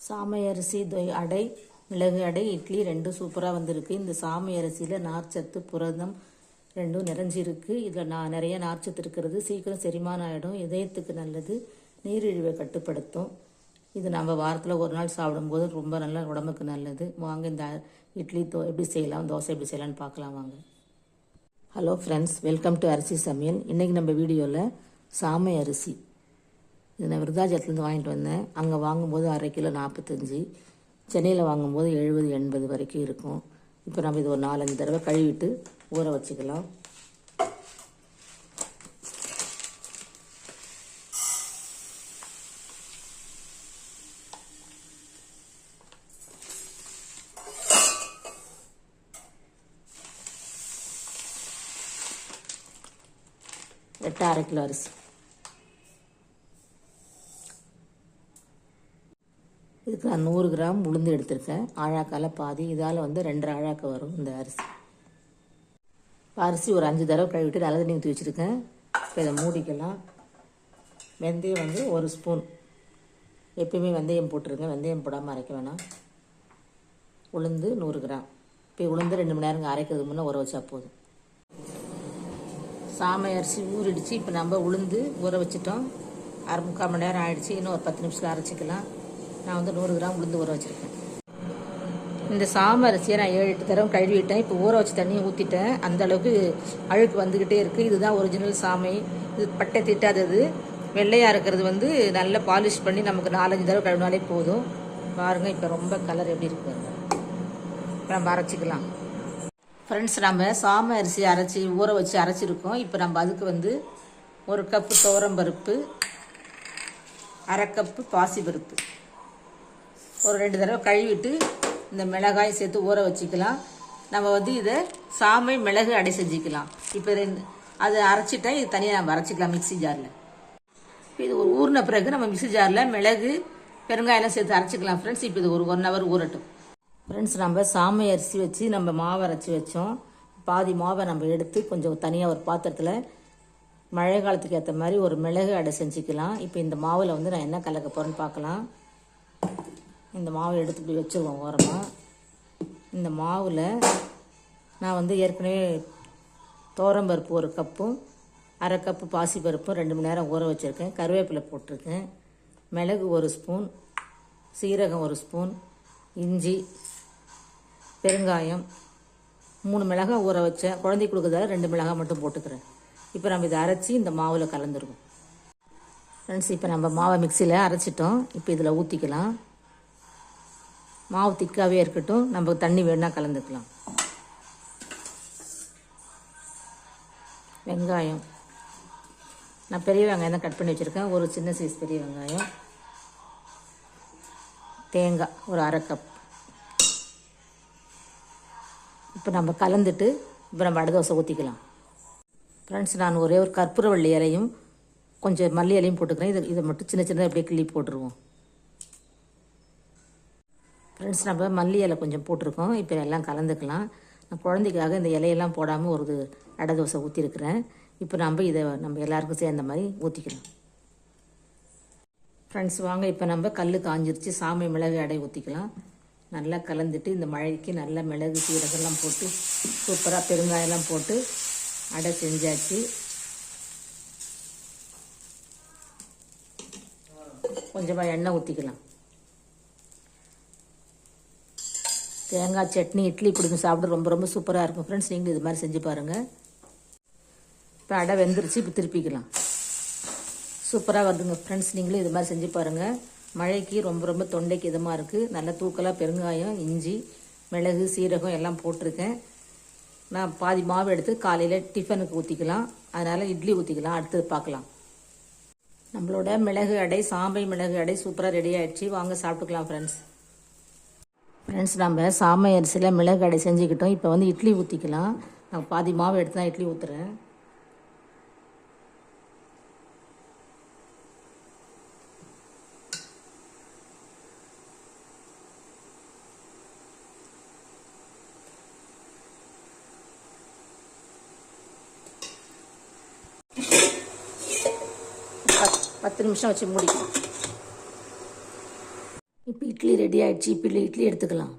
சாமை அரிசி அடை, மிளகு அடை, இட்லி ரெண்டும் சூப்பராக வந்திருக்கு. இந்த சாமை அரிசியில் நார்ச்சத்து, புரதம் ரெண்டும் நிறைஞ்சிருக்கு. இதில் நிறைய நார்ச்சத்து இருக்கிறது. சீக்கிரம் செரிமானம் ஆகிடும், இதயத்துக்கு நல்லது, நீரிழிவை கட்டுப்படுத்தும். இது நம்ம வாரத்தில் ஒரு நாள் சாப்பிடும்போது ரொம்ப நல்ல உடம்புக்கு நல்லது. வாங்க இந்த இட்லி எப்படி செய்யலாம், தோசை எப்படி செய்யலாம்னு பார்க்கலாம் வாங்க. ஹலோ ஃப்ரெண்ட்ஸ், வெல்கம் டு அரிசி சமையல். இன்றைக்கி நம்ம வீடியோவில் சாமை அரிசி, இது நான் விருதாச்சலத்துலேருந்து வாங்கிட்டு வந்தேன். அங்கே வாங்கும்போது அரை கிலோ 45, சென்னையில் வாங்கும்போது 70-80 வரைக்கும் இருக்கும். இப்போ நம்ம இது ஒரு 4-5 தடவை கழுவிட்டு ஊற வச்சுக்கலாம். அரை கிலோ அரிசி. இதுக்கு நான் 100 கிராம் உளுந்து எடுத்திருக்கேன். ஆழாக்கால பாதி, இதால் 2.5 ஆழாக்கு வரும் இந்த அரிசி. அரிசி ஒரு 5 தடவை கழுவிட்டு நல்ல தண்ணி ஊற்றி வச்சுருக்கேன். இப்போ இதை மூடிக்கலாம். வெந்தயம் 1 ஸ்பூன், எப்பயுமே வெந்தயம் போட்டுருங்க, வெந்தயம் போடாமல் அரைக்க வேணாம். உளுந்து 100 கிராம். இப்போ உளுந்து 2 மணி நேரம் அரைக்கிறதுக்கு முன்னே ஊற வச்சா போதும். சாமை அரிசி ஊறிடுச்சு. இப்போ நம்ம உளுந்து ஊற வச்சுட்டோம். 3/4 மணி நேரம் ஆயிடுச்சு. இன்னும் ஒரு 10 நிமிஷத்தில் அரைச்சிக்கலாம். நான் 100 கிராம் உளுந்து ஊற வச்சுருக்கேன். இந்த சாமை அரிசியை நான் 7-8 தடவை கழுவிட்டேன். இப்போ ஊற வச்சு தண்ணியை ஊற்றிட்டேன். அந்த அளவுக்கு அழுக்கு வந்துக்கிட்டே இருக்குது. இதுதான் ஒரிஜினல் சாமை. இது பட்டை திட்டாதது. வெள்ளையாக இருக்கிறது நல்லா பாலிஷ் பண்ணி நமக்கு 4-5 தடவை கழுவினாலே போதும். பாருங்கள், இப்போ ரொம்ப கலர் எப்படி இருக்கு. இப்போ நம்ம அரைச்சிக்கலாம். ஃப்ரெண்ட்ஸ், நம்ம சாமை அரிசி ஊற வச்சு அரைச்சிருக்கோம். இப்போ நம்ம அதுக்கு 1 கப்பு துவரம்பருப்பு, 1/2 கப்பு பாசிப்பருப்பு, ஒரு 2 தடவை கழுவிட்டு இந்த மிளகாய் சேர்த்து ஊற வச்சுக்கலாம். நம்ம இதை சாமை மிளகு அடை செஞ்சுக்கலாம். இப்போ அதை அரைச்சிட்டா இது தனியாக நம்ம அரைச்சிக்கலாம் மிக்சி ஜாரில். இது ஒரு ஊறின பிறகு நம்ம மிக்சி ஜாரில் மிளகு, பெருங்காயெல்லாம் சேர்த்து அரைச்சிக்கலாம். ஃப்ரெண்ட்ஸ், இப்போ இது ஒரு 1 ஹவர் ஊறட்டும். ஃப்ரெண்ட்ஸ், நம்ம சாமை அரிசி வச்சு நம்ம மாவு அரைச்சி வச்சோம். பாதி மாவை நம்ம எடுத்து கொஞ்சம் தனியாக ஒரு பாத்திரத்தில் மழை காலத்துக்கு ஏற்ற மாதிரி ஒரு மிளகு அடை செஞ்சுக்கலாம். இப்போ இந்த மாவில் நான் என்ன கலக்க போகிறேன்னு பார்க்கலாம். இந்த மாவை எடுத்து இப்படி வச்சுருவோம் ஓரமாக. இந்த மாவில் நான் ஏற்கனவே துவரம்பருப்பு 1 கப்பும், 1/2 கப்பு பாசிப்பருப்பும் 2 மணி நேரம் ஊற வச்சுருக்கேன். கருவேப்பிலை போட்டிருக்கேன். மிளகு 1 ஸ்பூன், சீரகம் 1 ஸ்பூன், இஞ்சி, பெருங்காயம், 3 மிளகாய் ஊற வச்சேன். குழந்தைக்கு கொடுக்குறதால 2 மிளகாய் மட்டும் போட்டுக்கிறேன். இப்போ நம்ம இதை அரைச்சி இந்த மாவில் கலந்துருவோம். ஃப்ரெண்ட்ஸ், இப்போ நம்ம மாவை மிக்சியில் அரைச்சிட்டோம். இப்போ இதில் ஊற்றிக்கலாம். மாவு திக்காகவே இருக்கட்டும். நம்ம தண்ணி வேணுன்னா கலந்துக்கலாம். வெங்காயம் நான் பெரிய வெங்காயம் தான் கட் பண்ணி வச்சுருக்கேன். ஒரு சின்ன சைஸ் பெரிய வெங்காயம். தேங்காய் ஒரு 1/2 கப். இப்போ நம்ம கலந்துட்டு இப்போ நம்ம அடை தோசை ஊற்றிக்கலாம். ஃப்ரெண்ட்ஸ், நான் ஒரே ஒரு கற்பூரவள்ளி இலையும் கொஞ்சம் மல்லி இலையும் போட்டுக்கிறேன். இதை மட்டும் சின்ன சின்னதாக அப்படியே கிள்ளி போட்டுருவோம். ஃப்ரெண்ட்ஸ், நம்ம மல்லி இலை கொஞ்சம் போட்டிருக்கோம். இப்போ எல்லாம் கலந்துக்கலாம். நான் குழந்தைக்காக இந்த இலையெல்லாம் போடாமல் ஒரு அடை தோசை ஊற்றிருக்கிறேன். இப்போ நம்ம எல்லாருக்கும் சேர்ந்த மாதிரி ஊற்றிக்கலாம். ஃப்ரெண்ட்ஸ், வாங்க இப்போ நம்ம கல் காஞ்சிருச்சு. சாமை மிளகு அடை ஊற்றிக்கலாம். நல்லா கலந்துட்டு இந்த மழைக்கு நல்லா மிளகு, சீரகெல்லாம் போட்டு சூப்பராக பெருங்காயெல்லாம் போட்டு அடை செஞ்சாச்சு. கொஞ்சமாக எண்ணெய் ஊற்றிக்கலாம். தேங்காய் சட்னி, இட்லி பிடிக்கும் சாப்பிட ரொம்ப ரொம்ப சூப்பராக இருக்கும். ஃப்ரெண்ட்ஸ், நீங்களும் இது மாதிரி செஞ்சு பாருங்கள். இப்போ அடை வெந்துருச்சு. இப்போ திருப்பிக்கலாம். சூப்பராக வருதுங்க. ஃப்ரெண்ட்ஸ், நீங்களும் இது மாதிரி செஞ்சு பாருங்கள். மழைக்கு ரொம்ப ரொம்ப தொண்டைக்கு இதமாக இருக்குது. நல்லா தூக்கலாக பெருங்காயம், இஞ்சி, மிளகு, சீரகம் எல்லாம் போட்டிருக்கேன். நான் பாதி மாவு எடுத்து காலையில் டிஃபனுக்கு ஊற்றிக்கலாம். அதனால் இட்லி ஊற்றிக்கலாம். அடுத்தது பார்க்கலாம். நம்மளோட மிளகு அடை, சாமை மிளகு அடை சூப்பராக ரெடி ஆகிடுச்சு. வாங்க சாப்பிட்டுக்கலாம். ஃப்ரெண்ட்ஸ், நம்ம சாமை அரிசியில் மிளகு அடை செஞ்சுக்கிட்டோம். இப்போ இட்லி ஊற்றிக்கலாம். நான் பாதி மாவு எடுத்து தான் இட்லி ஊற்றுறேன். பத்து நிமிஷம் வச்சு மூடிக்கலாம். இப்போ இட்லி ரெடி ஆயிடுச்சு. இட்லி எடுத்துக்கலாம்.